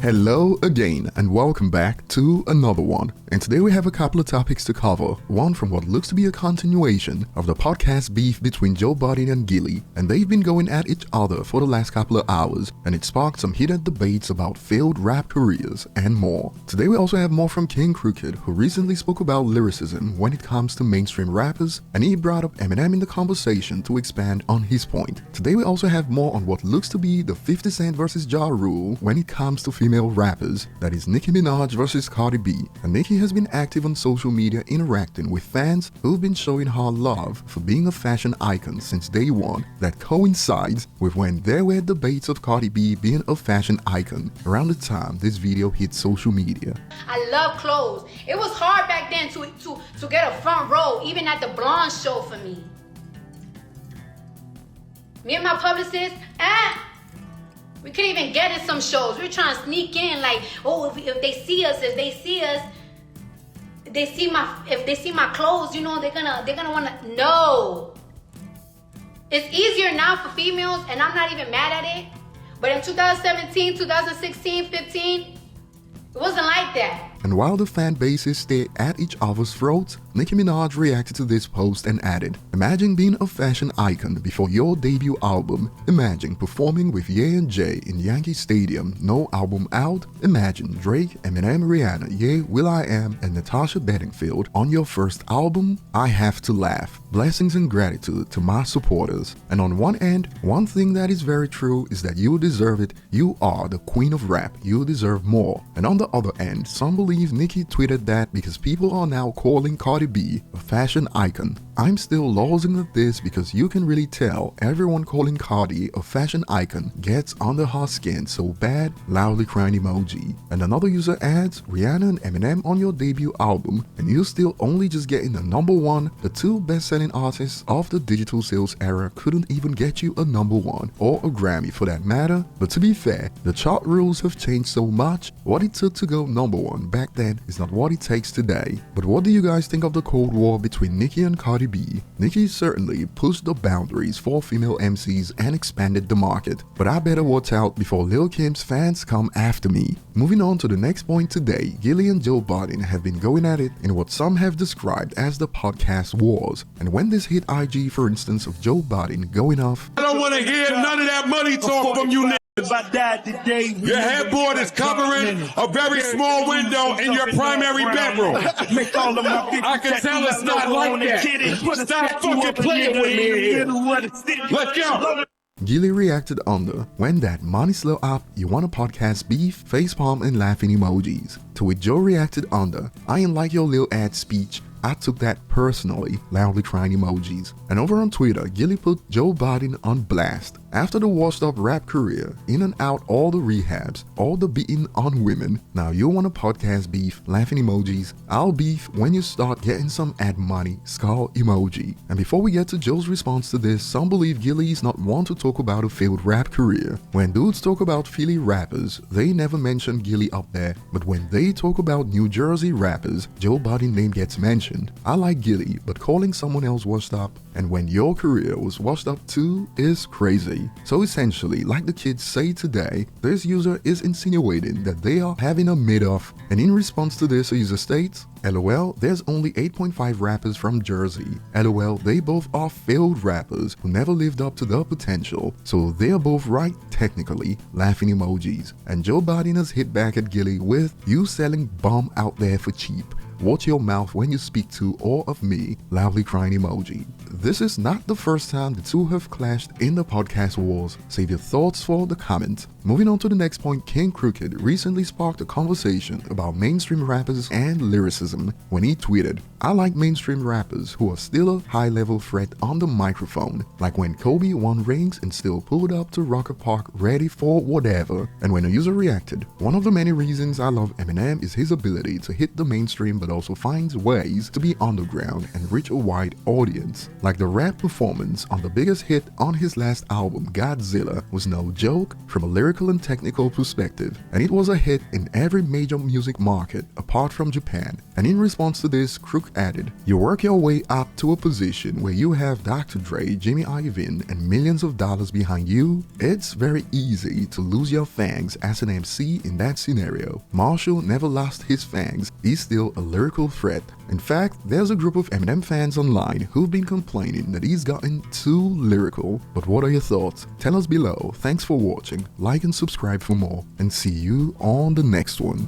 Hello again and welcome back to another one. And today we have a couple of topics to cover. One from what looks to be a continuation of the podcast beef between Joe Budden and Gillie, and they've been going at each other for the last couple of hours, and it sparked some heated debates about failed rap careers and more. Today we also have more from King Crooked, who recently spoke about lyricism when it comes to mainstream rappers, and he brought up Eminem in the conversation to expand on his point. Today we also have more on what looks to be the 50 Cent versus Ja Rule when it comes to female rappers, that is Nicki Minaj versus Cardi B. And Nicki has been active on social media interacting with fans who've been showing her love for being a fashion icon since day one. That coincides with when there were debates of Cardi B being a fashion icon around the time this video hit social media. I love clothes. It was hard back then to get a front row, even at the blonde show for me. Me and my publicist, we couldn't even get in some shows. We were trying to sneak in, like, oh, if they see us, if they see my clothes, you know, they're gonna wanna. No. It's easier now for females, and I'm not even mad at it. But in 2017, 2016, 15, it wasn't like that. And while the fan bases stare at each other's throats, Nicki Minaj reacted to this post and added, "Imagine being a fashion icon before your debut album. Imagine performing with Ye and Jay in Yankee Stadium, no album out. Imagine Drake, Eminem, Rihanna, Ye, will.i.am, and Natasha Bedingfield on your first album. I have to laugh. Blessings and gratitude to my supporters." And on one end, one thing that is very true is that you deserve it. You are the queen of rap. You deserve more. And on the other end, some believe Nicki tweeted that because people are now calling Cardi B a fashion icon. I'm still losing at this because you can really tell everyone calling Cardi a fashion icon gets under her skin so bad, loudly crying emoji. And another user adds, Rihanna and Eminem on your debut album and you still only just getting the #1. The two best-selling artists of the digital sales era couldn't even get you a #1 or a Grammy for that matter. But to be fair, the chart rules have changed so much. What it took to go #1 back then is not what it takes today. But what do you guys think of the Cold War between Nicki and Cardi B? Nicki certainly pushed the boundaries for female MCs and expanded the market, but I better watch out before Lil Kim's fans come after me. Moving on to the next point today, Gillie and Joe Budden have been going at it in what some have described as the podcast wars. And when this hit IG, for instance, of Joe Budden going off, I don't want to hear none of that money talk from you. If I died today, your headboard is covering a very small window in your primary bedroom. I can tell it's not like that. Stop fucking playing with me. Let's go. Gillie reacted under, when that money slow up, you want a podcast beef, facepalm and laughing emojis. To which Joe reacted under, I ain't like your little ad speech. I took that personally, loudly crying emojis. And over on Twitter, Gillie put Joe Budden on blast. After the washed up rap career, in and out all the rehabs, all the beating on women, now you want a podcast beef, laughing emojis. I'll beef when you start getting some ad money, skull emoji. And before we get to Joe's response to this, some believe Gillie is not one to talk about a failed rap career. When dudes talk about Philly rappers, they never mention Gillie up there, but when they talk about New Jersey rappers, Joe Budden's name gets mentioned. I like Gillie, but calling someone else washed up, and when your career was washed up too, is crazy. So essentially, like the kids say today, this user is insinuating that they are having a mid-off, and in response to this, a user states, LOL, there's only 8.5 rappers from Jersey. LOL, they both are failed rappers who never lived up to their potential, so they're both right technically, laughing emojis. And Joe Budden has hit back at Gillie with, you selling bomb out there for cheap. Watch your mouth when you speak to or of me, loudly crying emoji. This is not the first time the two have clashed in the podcast wars. Save your thoughts for the comments. Moving on to the next point, King Crooked recently sparked a conversation about mainstream rappers and lyricism when he tweeted, I like mainstream rappers who are still a high-level threat on the microphone, like when Kobe won rings and still pulled up to Rocker Park ready for whatever. And when a user reacted, one of the many reasons I love Eminem is his ability to hit the mainstream that also finds ways to be underground and reach a wide audience. Like the rap performance on the biggest hit on his last album, Godzilla, was no joke from a lyrical and technical perspective, and it was a hit in every major music market apart from Japan. And in response to this, Crook added, "You work your way up to a position where you have Dr. Dre, Jimmy Iovine, and millions of dollars behind you. It's very easy to lose your fangs as an MC in that scenario. Marshall never lost his fangs. He's still a lyrical threat. In fact, there's a group of Eminem fans online who've been complaining that he's gotten too lyrical. But what are your thoughts? Tell us below. Thanks for watching. Like and subscribe for more, and see you on the next one."